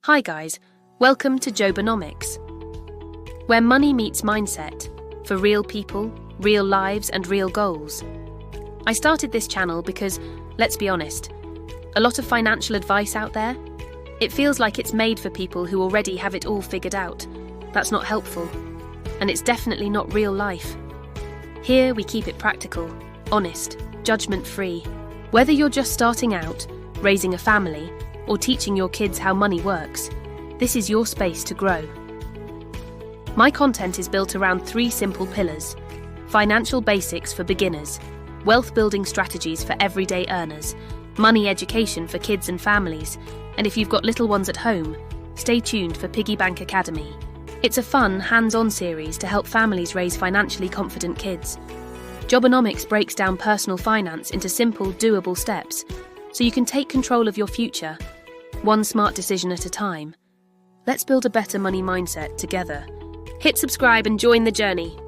Hi guys, welcome to Jobanomics, where money meets mindset, for real people, real lives and real goals. I started this channel because, let's be honest, a lot of financial advice out there, it feels like it's made for people who already have it all figured out. That's not helpful, and it's definitely not real life. Here we keep it practical, honest, judgment-free. Whether you're just starting out, raising a family, or teaching your kids how money works, this is your space to grow. My content is built around 3 simple pillars: financial basics for beginners, wealth-building strategies for everyday earners, money education for kids and families, and if you've got little ones at home, stay tuned for Piggy Bank Academy. It's a fun, hands-on series to help families raise financially confident kids. Jobanomics breaks down personal finance into simple, doable steps, so you can take control of your future, one smart decision at a time. Let's build a better money mindset together. Hit subscribe and join the journey.